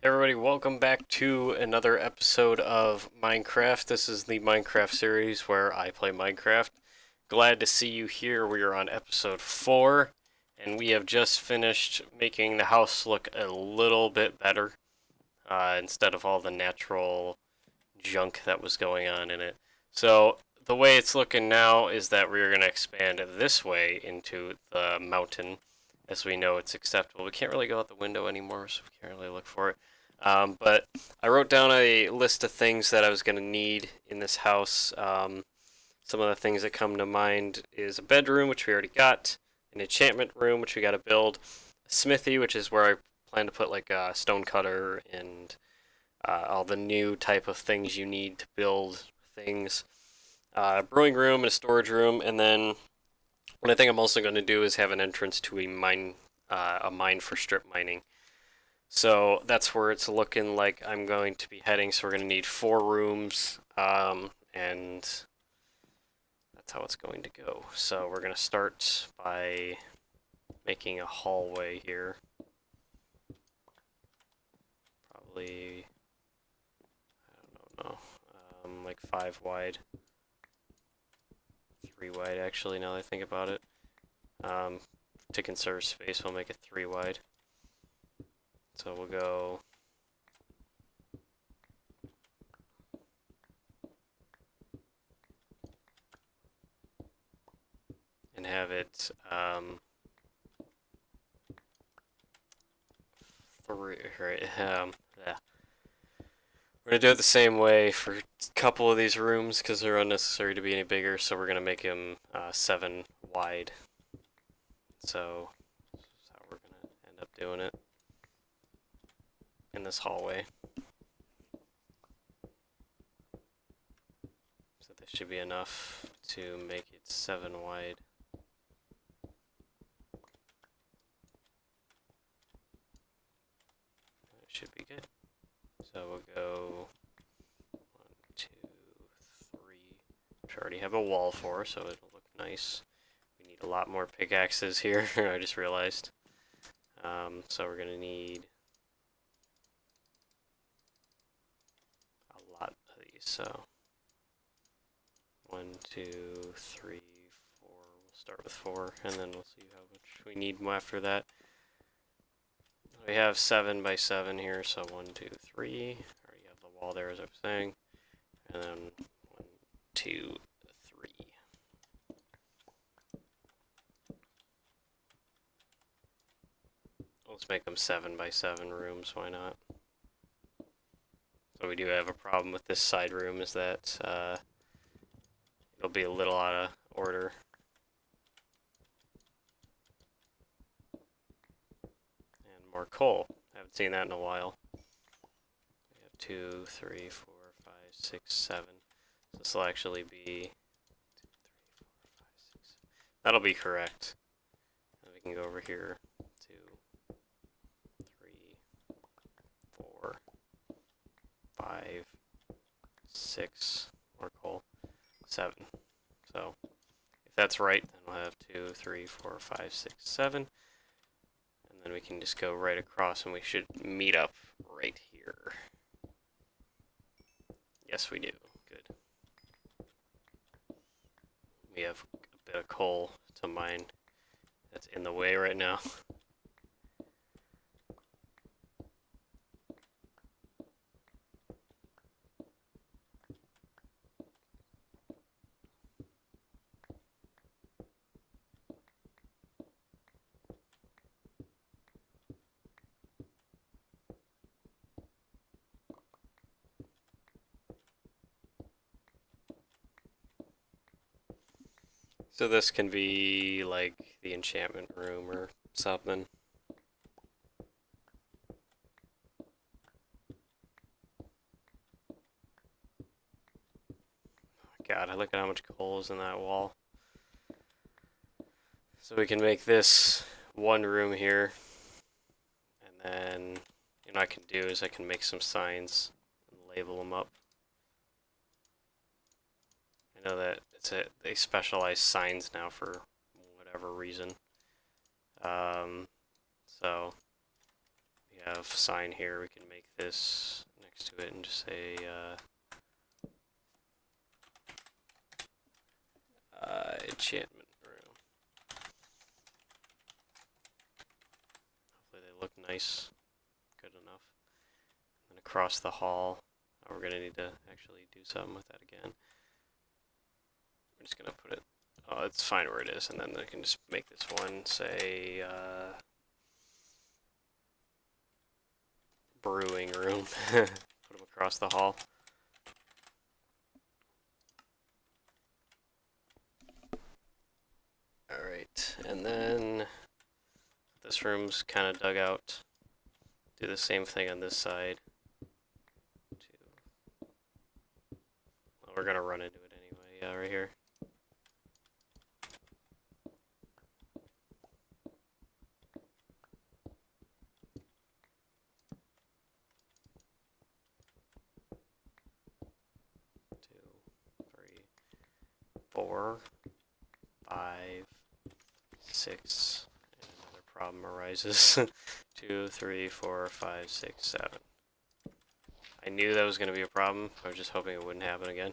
Everybody, welcome back to another episode of Minecraft. This is the Minecraft series where I play Minecraft. Glad to see you here. We are on episode 4, and we have just finished making the house look a little bit better instead of all the natural junk that was going on in it. So, the way it's looking now is that we're going to expand this way into the mountain. As we know, it's acceptable. We can't really go out the window anymore, so we can't really look for it. But I wrote down a list of things that I was going to need in this house. Some of the things that come to mind is a bedroom, which we already got, an enchantment room, which we got to build, a smithy, which is where I plan to put like a stone cutter and all the new type of things you need to build things, a brewing room and a storage room, and then what I think I'm also going to do is have an entrance to a mine for strip mining. So that's where it's looking like I'm going to be heading. So we're going to need 4 rooms, and that's how it's going to go. So we're going to start by making a hallway here. Probably, I don't know, like 5 wide. 3 wide, actually, now that I think about it. To conserve space, we'll make it 3 wide. So we'll go and have it 3, right? Yeah. We're gonna do it the same way for a couple of these rooms because they're unnecessary to be any bigger. So we're gonna make them 7 wide. So that's how we're gonna end up doing it in this hallway. So this should be enough to make it 7 wide. That should be good. So we'll go 1, 2, 3. Which I already have a wall for, so it'll look nice. We need a lot more pickaxes here. I just realized. So we're gonna need a lot of these. So 1, 2, 3, 4. We'll start with 4, and then we'll see how much we need after that. We have 7 by 7 here, so 1, 2, 3. I already have the wall there, as I was saying. And then 1, 2, 3. Let's make them 7 by 7 rooms, why not? So we do have a problem with this side room, is that it'll be a little out of order. And more coal. Haven't seen that in a while. We have 2, 3, 4, 5, 6, 7. So this will actually be 2, 3, 4, 5, 6. That'll be correct. And we can go over here. 2, 3, 4, 5, 6. More coal. 7. So if that's right, then we'll have 2, 3, 4, 5, 6, 7. And then we can just go right across and we should meet up right here. Yes, we do. Good. We have a bit of coal to mine that's in the way right now. So this can be like the enchantment room or something. God, look at how much coal is in that wall. So we can make this one room here. And then what I can do is I can make some signs and label them up. I know that they specialize signs now for whatever reason. So we have sign here, we can make this next to it and just say enchantment room. Hopefully they look nice, good enough. And across the hall, we're gonna need to actually do something with that again. We're just gonna put it, oh, it's fine where it is, and then I can just make this one say brewing room. Put them across the hall. Alright, and then this room's kind of dug out. Do the same thing on this side. Well, we're gonna run into it anyway, yeah, right here. Four, 5, 6, and another problem arises. 2, 3, 4, 5, 6, 7. I knew that was going to be a problem. I was just hoping it wouldn't happen again.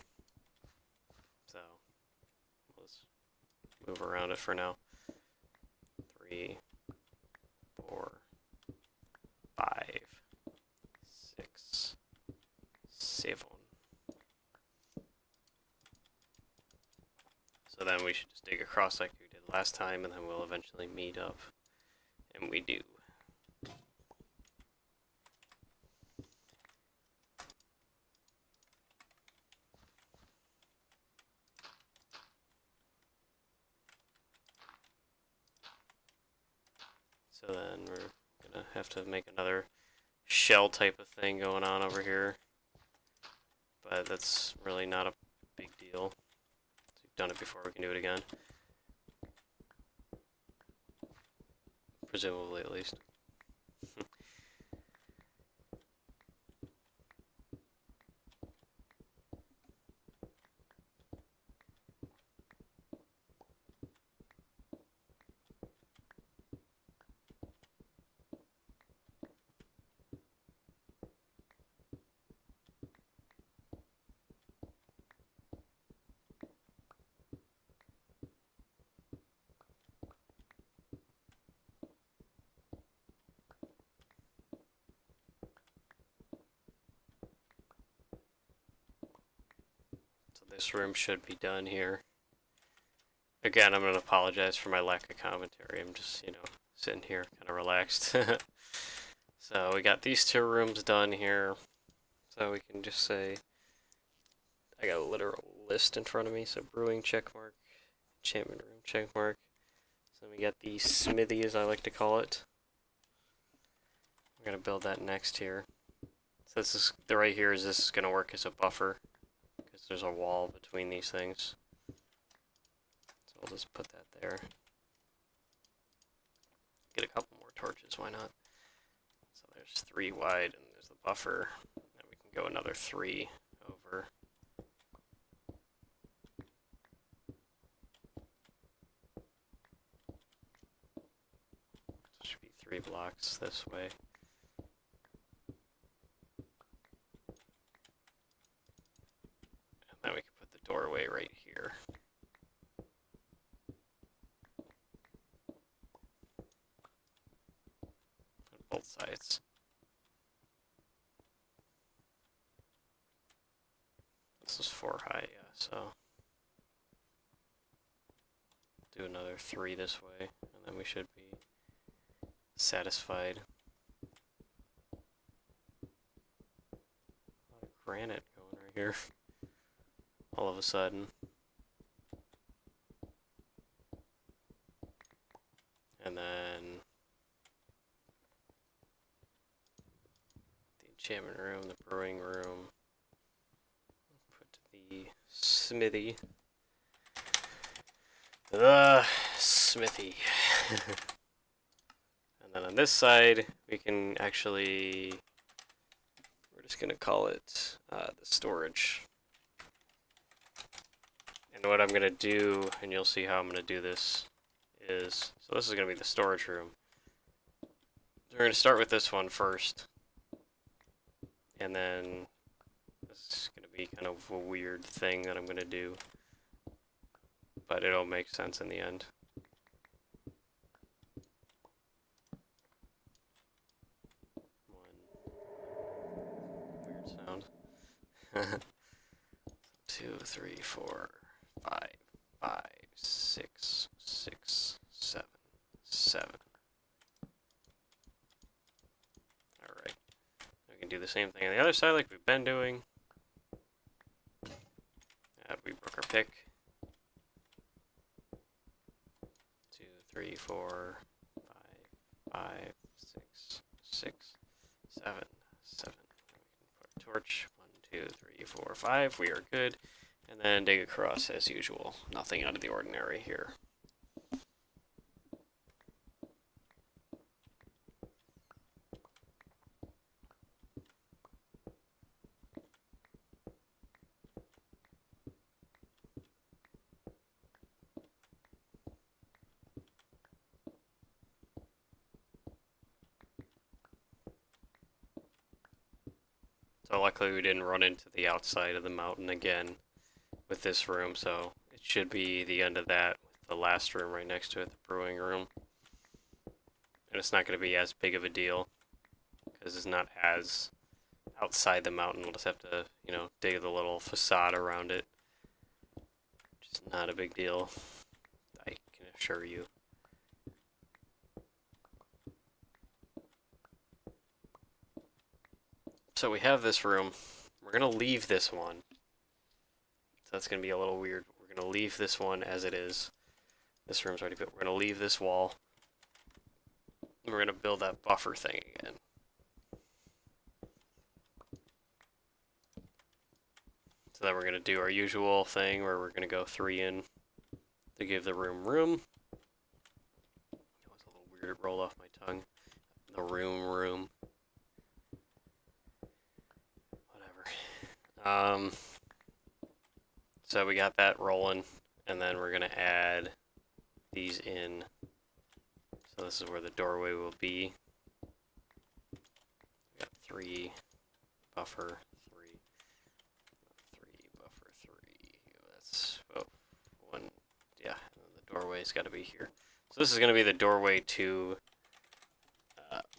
So, let's move around it for now. 3, 4, 5, 6, 7. So then we should just dig across like we did last time, and then we'll eventually meet up. And we do. So then we're gonna have to make another shell type of thing going on over here. But that's really not a big deal. We've done it before, we can do it again. Presumably, at least. This room should be done here. Again, I'm going to apologize for my lack of commentary. I'm just, sitting here kind of relaxed. So we got these 2 rooms done here. So we can just say, I got a literal list in front of me. So brewing checkmark, enchantment room checkmark. So we got the smithy, as I like to call it. We're going to build that next here. So this is, right here is this is going to work as a buffer. There's a wall between these things. So I'll just put that there. Get a couple more torches, why not? So there's 3 wide and there's the buffer. And we can go another 3 over. So it should be 3 blocks this way. Then we can put the doorway right here. On both sides. This is 4 high, yeah, so do another 3 this way, and then we should be satisfied. A lot of granite going right here. All of a sudden. And then the enchantment room, the brewing room. Put the smithy. The smithy. And then on this side, we can actually, we're just gonna call it the storage. And what I'm going to do, and you'll see how I'm going to do this, is, so this is going to be the storage room. We're going to start with this one first. And then this is going to be kind of a weird thing that I'm going to do. But it'll make sense in the end. Weird sound. 2, 3, 4, 5, 5, 6, 6, 7, 7. Alright. We can do the same thing on the other side like we've been doing. We broke our pick. 2, 3, 4, 5, 5, 6, 6, 7, 7. Put a torch. 1, 2, 3, 4, 5. We are good. And then dig across as usual. Nothing out of the ordinary here. So luckily we didn't run into the outside of the mountain again with this room, so it should be the end of that with the last room right next to it, the brewing room. And it's not going to be as big of a deal, because it's not as outside the mountain. We'll just have to, dig the little facade around it. Which is not a big deal, I can assure you. So we have this room. We're going to leave this one. So that's going to be a little weird. We're going to leave this one as it is. This room's already built. We're going to leave this wall. And we're going to build that buffer thing again. So then we're going to do our usual thing where we're going to go 3 in to give the room room. It was a little weird. It rolled off my tongue. The room. So we got that rolling, and then we're gonna add these in. So this is where the doorway will be. We got 3 buffer 3, 3 buffer 3. That's 1. Yeah, and then the doorway's got to be here. So this is gonna be the doorway to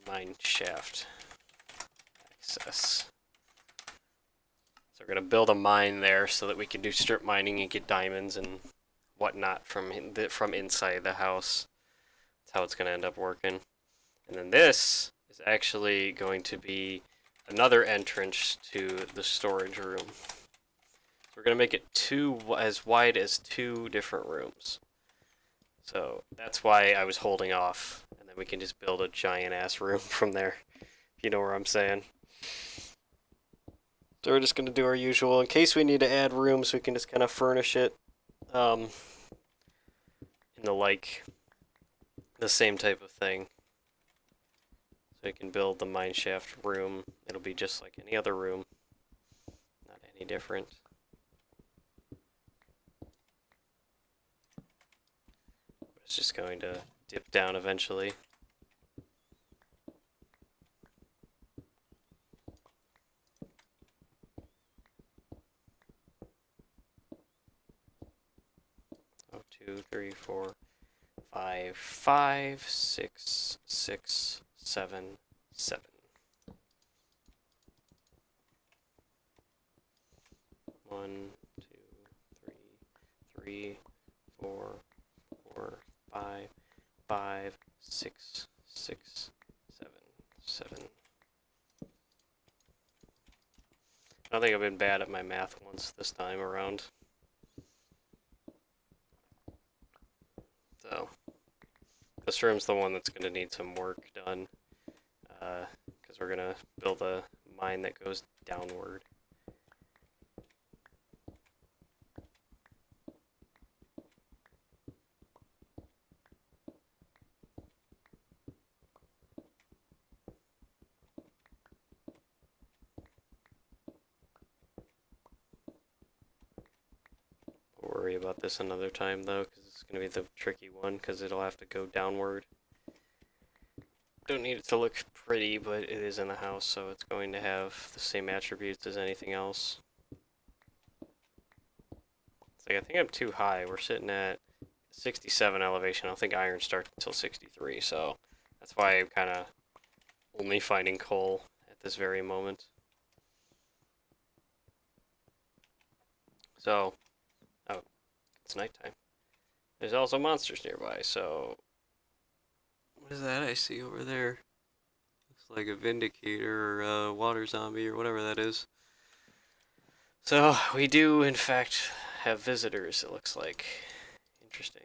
mine shaft access. So we're going to build a mine there so that we can do strip mining and get diamonds and whatnot from inside the house. That's how it's going to end up working. And then this is actually going to be another entrance to the storage room. So we're going to make it as wide as 2 different rooms. So that's why I was holding off. And then we can just build a giant ass room from there. If you know where I'm saying. So we're just going to do our usual. In case we need to add rooms, we can just kind of furnish it in the same type of thing. So you can build the mineshaft room. It'll be just like any other room. Not any different. But it's just going to dip down eventually. Two, 3, 4, 5, 5, 6, 6, 7, 7. 1, 2, 3, 4, 4, 5, 5, 6, 6, 7, 7. I don't think I've been bad at my math once this time around. So, this room's the one that's going to need some work done, because we're going to build a mine that goes downward. We'll worry about this another time though, because it's going to be the tricky one, because it'll have to go downward. don't need it to look pretty, but it is in the house, so it's going to have the same attributes as anything else. It's like, I think I'm too high. We're sitting at 67 elevation. I don't think iron starts until 63, so that's why I'm kind of only finding coal at this very moment. So, oh, it's nighttime. There's also monsters nearby, so... What is that I see over there? Looks like a Vindicator or a water zombie or whatever that is. So, we do, in fact, have visitors, it looks like. Interesting.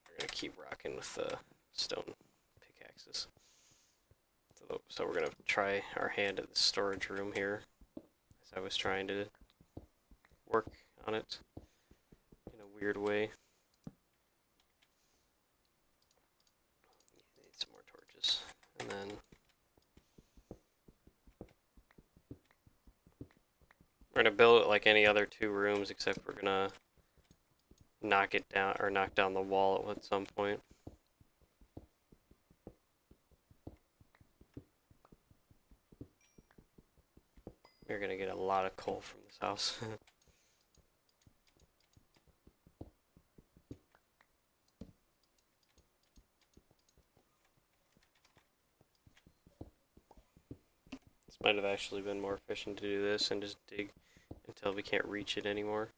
We're gonna keep rocking with the stone pickaxes. So we're gonna try our hand at the storage room here, as I was trying to work on it in a weird way. Need some more torches, and then we're gonna build it like any other 2 rooms, except we're gonna knock it down, or knock down the wall at some point. We're gonna get a lot of coal from this house. This might have actually been more efficient to do this and just dig until we can't reach it anymore.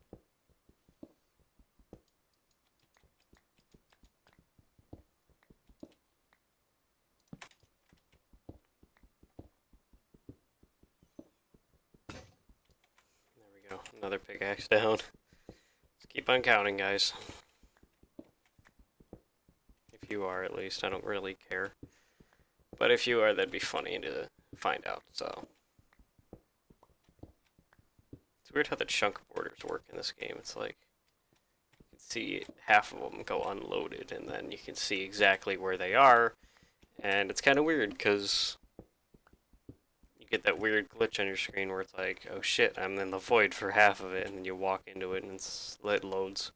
There we go, another pickaxe down. Let's keep on counting, guys. If you are, at least. I don't really care. But if you are, that'd be funny to find out, so. It's weird how the chunk borders work in this game. It's like, you can see half of them go unloaded, and then you can see exactly where they are, and it's kind of weird, because you get that weird glitch on your screen where it's like, oh shit, I'm in the void for half of it, and then you walk into it, and it loads.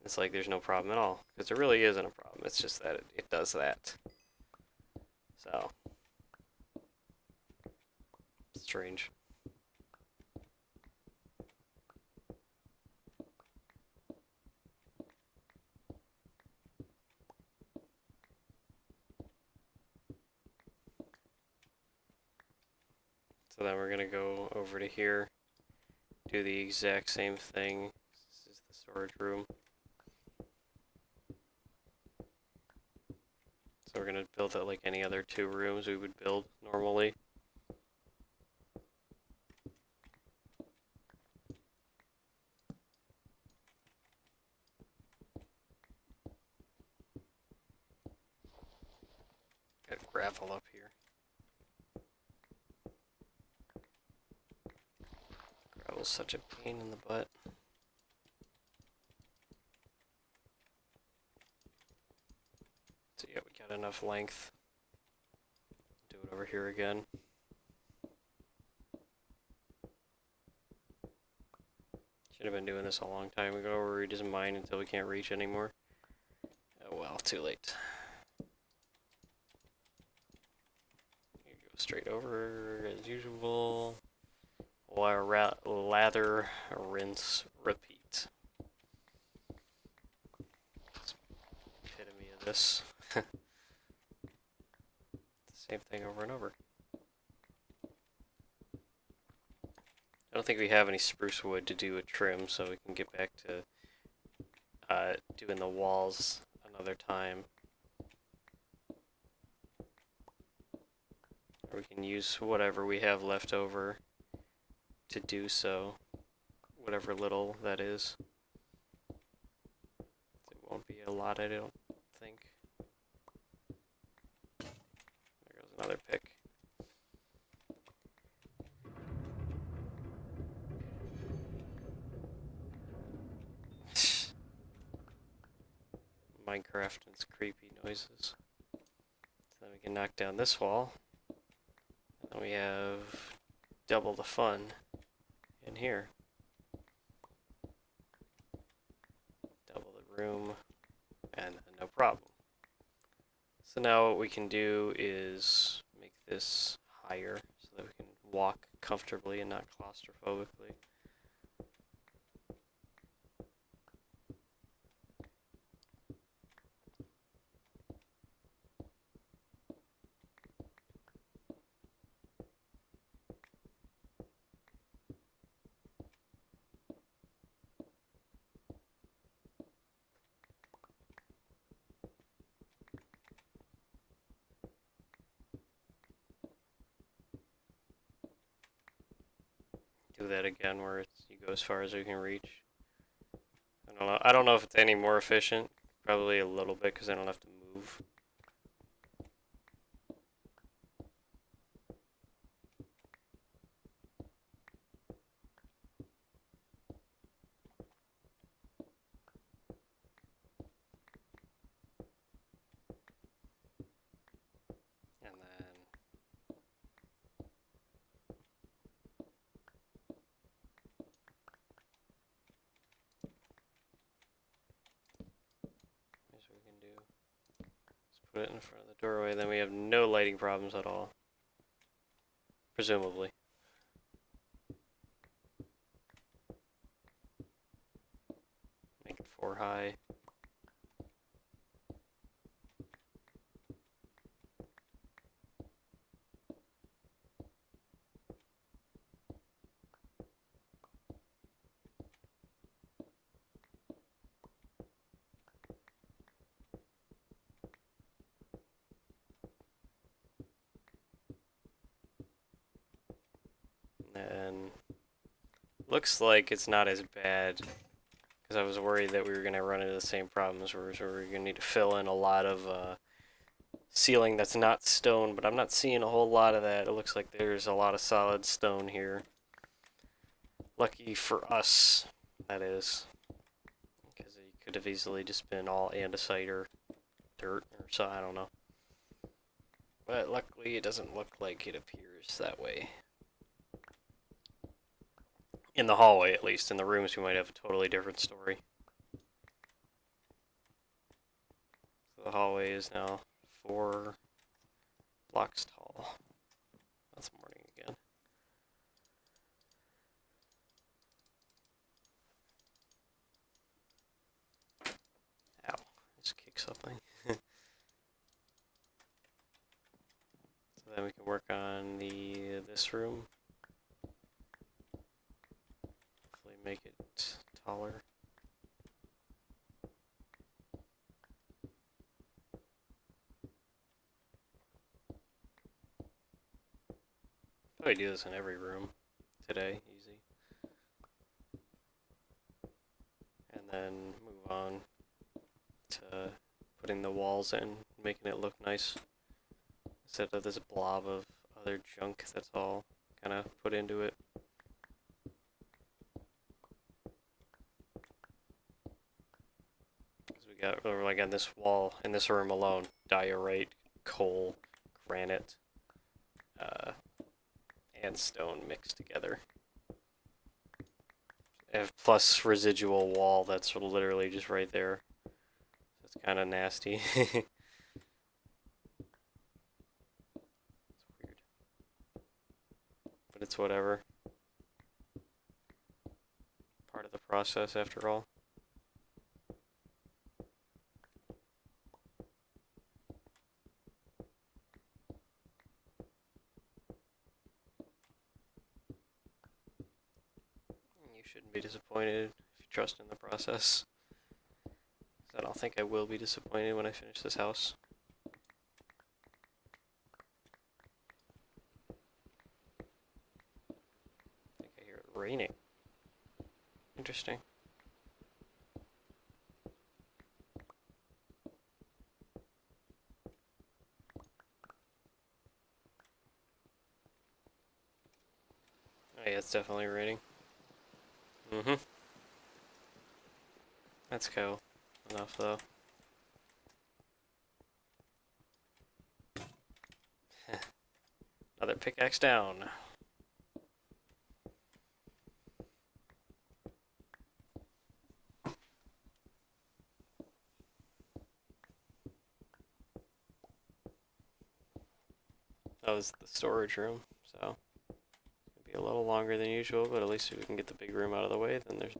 It's like there's no problem at all, because there really isn't a problem. It's just that it does that. So, strange. So then we're gonna go over to here, do the exact same thing. This is the storage room. So we're gonna build it like any other 2 rooms we would build normally. Got gravel up here. Gravel's such a pain in the butt. So yeah, we got enough length. Do it over here again. Should have been doing this a long time ago, where we just mine until we can't reach anymore. Oh well, too late. You go straight over as usual. Lather, rinse, repeat. That's the epitome of this. The same thing over and over. I don't think we have any spruce wood to do a trim, so we can get back to doing the walls another time. Or we can use whatever we have left over to do so. Whatever little that is. It won't be a lot, I don't think. There goes another pick. Minecraft and its creepy noises. So then we can knock down this wall. And then we have double the fun in here. Double the room, and no problem. So now what we can do is make this higher so that we can walk comfortably and not claustrophobically. Do that again where you go as far as you can reach. I don't know if it's any more efficient. Probably a little bit because I don't have to move. And then here's what we can do. Let's put it in front of the doorway, then we have no lighting problems at all. Presumably. Make it 4 high. And looks like it's not as bad because I was worried that we were going to run into the same problems where we're going to need to fill in a lot of ceiling that's not stone, but I'm not seeing a whole lot of that. It looks like there's a lot of solid stone here. Lucky for us, that is, because it could have easily just been all andesite or dirt or so, I don't know. But luckily it doesn't look like it appears that way. In the hallway, at least. In the rooms, we might have a totally different story. So the hallway is now 4 blocks tall. That's morning again. Ow. Just kick something. So then we can work on this room. Hopefully make it taller. Probably do this in every room today, easy. And then move on to putting the walls in, making it look nice. Instead of this blob of other junk that's all kind of put into it. Because we got, like on this wall, in this room alone, diorite, coal, granite, and stone mixed together. And plus residual wall that's literally just right there. It's kind of nasty. It's weird. But it's whatever. Part of the process after all. You shouldn't be disappointed if you trust in the process. I don't think I will be disappointed when I finish this house. I think I hear it raining. Interesting. Oh yeah, it's definitely raining. Mm-hmm. That's cool. Enough though. Another pickaxe down. That was the storage room, so it'll be a little longer than usual, but at least if we can get the big room out of the way, then there's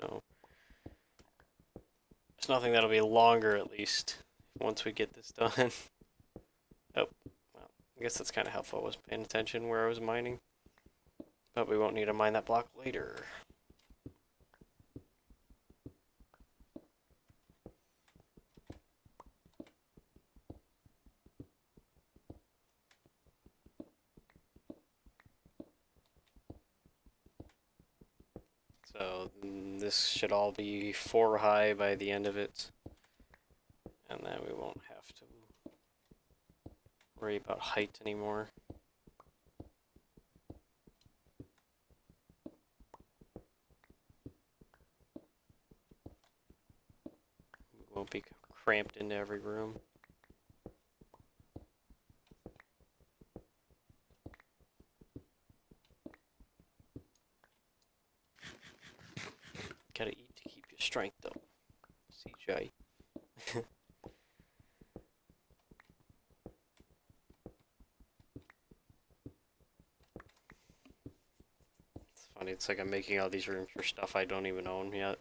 nothing that'll be longer at least once we get this done. Oh, well, I guess that's kind of helpful. I wasn't paying attention where I was mining, but we won't need to mine that block later. So this should all be 4 high by the end of it, and then we won't have to worry about height anymore. We won't be cramped into every room. Gotta eat to keep your strength though, CJ. It's funny, it's like I'm making all these rooms for stuff I don't even own yet.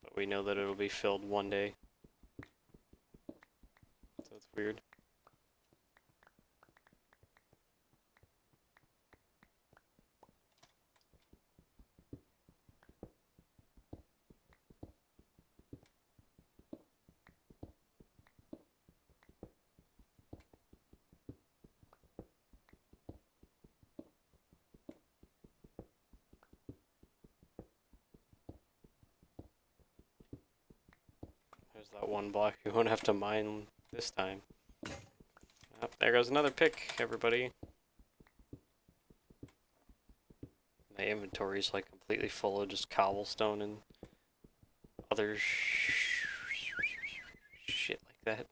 But we know that it'll be filled one day. So it's weird. There's that one block you won't have to mine this time. Oh, there goes another pick, everybody. My inventory's like completely full of just cobblestone and other shit like that.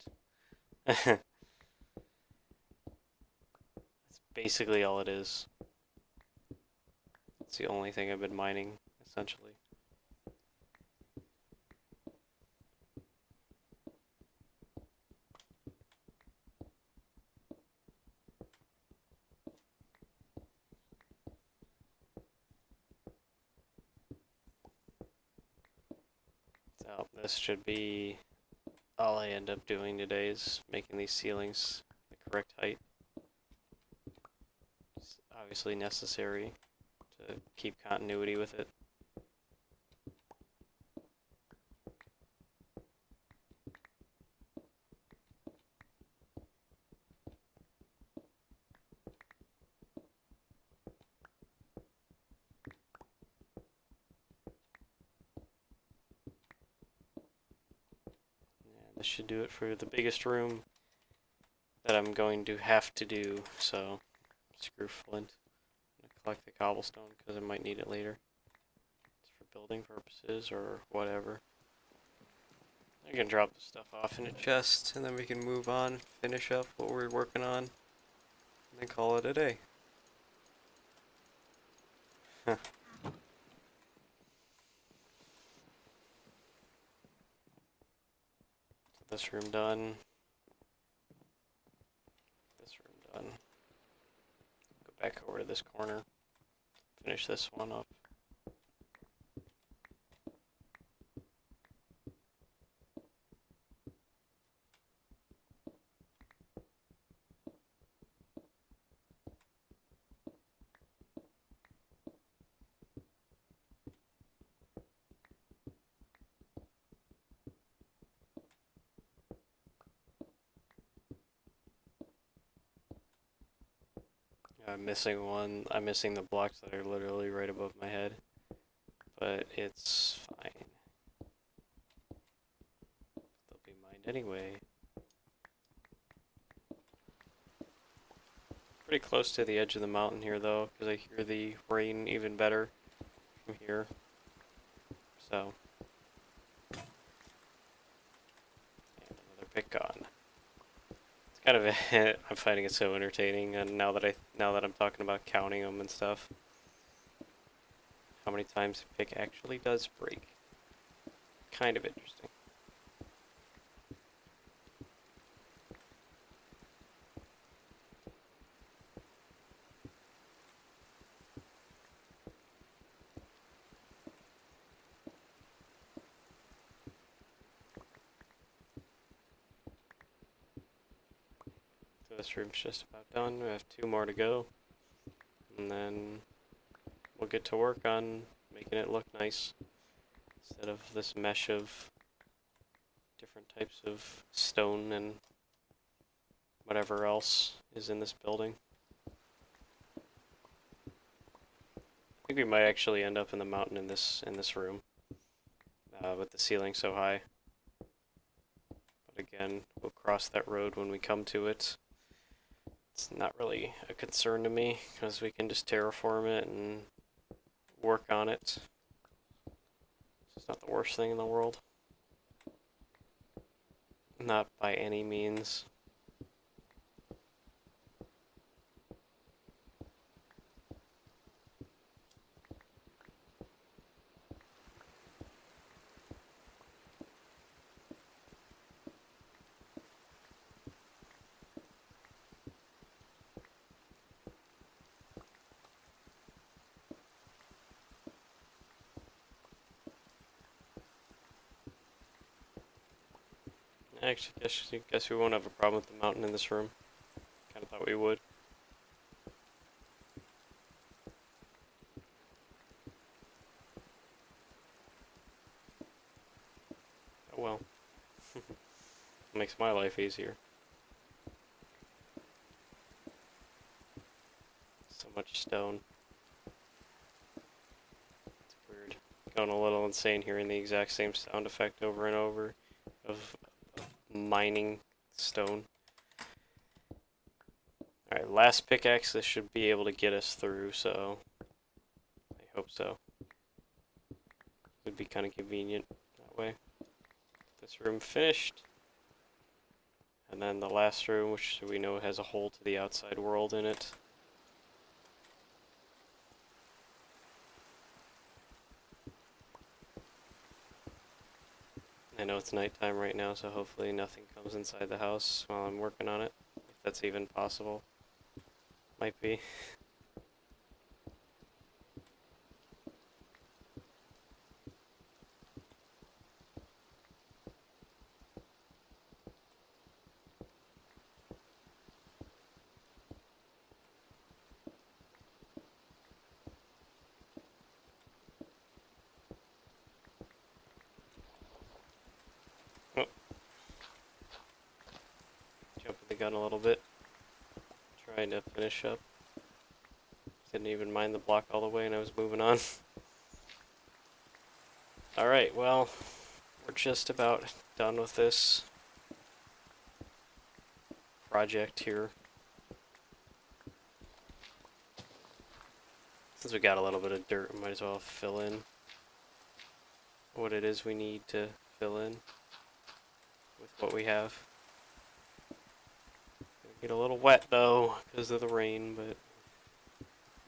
That's basically all it is. It's the only thing I've been mining, essentially. So this should be all I end up doing today is making these ceilings the correct height. It's obviously necessary to keep continuity with it. This should do it for the biggest room that I'm going to have to do, so screw flint. I'm gonna collect the cobblestone because I might need it later. It's for building purposes or whatever. I can drop the stuff off in a chest and then we can move on, finish up what we're working on, and then call it a day. This room done. This room done. Go back over to this corner. Finish this one up. I'm missing one. I'm missing the blocks that are literally right above my head. But it's fine. They'll be mined anyway. Pretty close to the edge of the mountain here though, because I hear the rain even better from here. So. And another pick on. Kind of I'm finding it so entertaining, and now that I'm talking about counting them and stuff, how many times the pick actually does break. Kind of interesting. So this room's just about done. We have 2 more to go. And then we'll get to work on making it look nice. Instead of this mesh of different types of stone and whatever else is in this building. I think we might actually end up in the mountain in this room, with the ceiling so high. But again, we'll cross that road when we come to it. It's not really a concern to me, because we can just terraform it and work on it. It's not the worst thing in the world. Not by any means. Actually, guess we won't have a problem with the mountain in this room. Kind of thought we would. Oh well. Makes my life easier. So much stone. It's weird. Going a little insane hearing the exact same sound effect over and over of mining stone. Alright, last pickaxe. This should be able to get us through, so I hope so. Would be kind of convenient that way. This room finished. And then the last room, which we know has a hole to the outside world in it. I know it's nighttime right now, so hopefully nothing comes inside the house while I'm working on it. If that's even possible. Might be. Oh. Jumping the gun a little bit. Trying to finish up. Didn't even mind the block all the way and I was moving on. Alright, well, we're just about done with this project here. Since we got a little bit of dirt, we might as well fill in what it is we need to fill in with what we have. Gonna get a little wet though because of the rain, but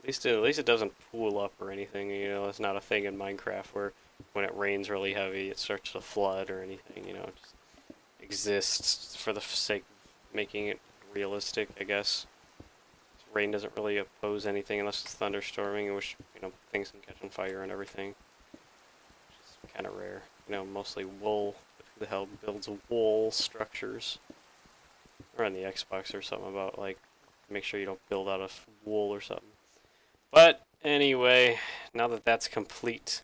at least it doesn't pool up or anything. You know, it's not a thing in Minecraft where when it rains really heavy, it starts to flood or anything. You know, it just exists for the sake of making it realistic, I guess. Rain doesn't really oppose anything unless it's thunderstorming, in which, you know, things can catch on fire and everything. Which is kind of rare. You know, mostly wool. But who the hell builds wool structures? Or on the Xbox or something about, like, make sure you don't build out of wool or something. But anyway, now that that's complete,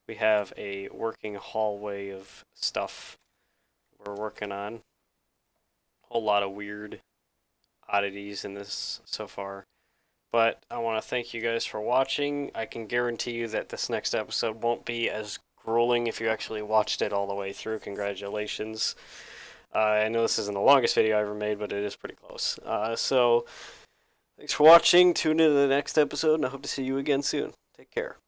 we have a working hallway of stuff we're working on. A whole lot of weird oddities in this so far. But I want to thank you guys for watching. I can guarantee you that this next episode won't be as grueling if you actually watched it all the way through. Congratulations. I know this isn't the longest video I ever made, but it is pretty close. So, thanks for watching. Tune in to the next episode, and I hope to see you again soon. Take care.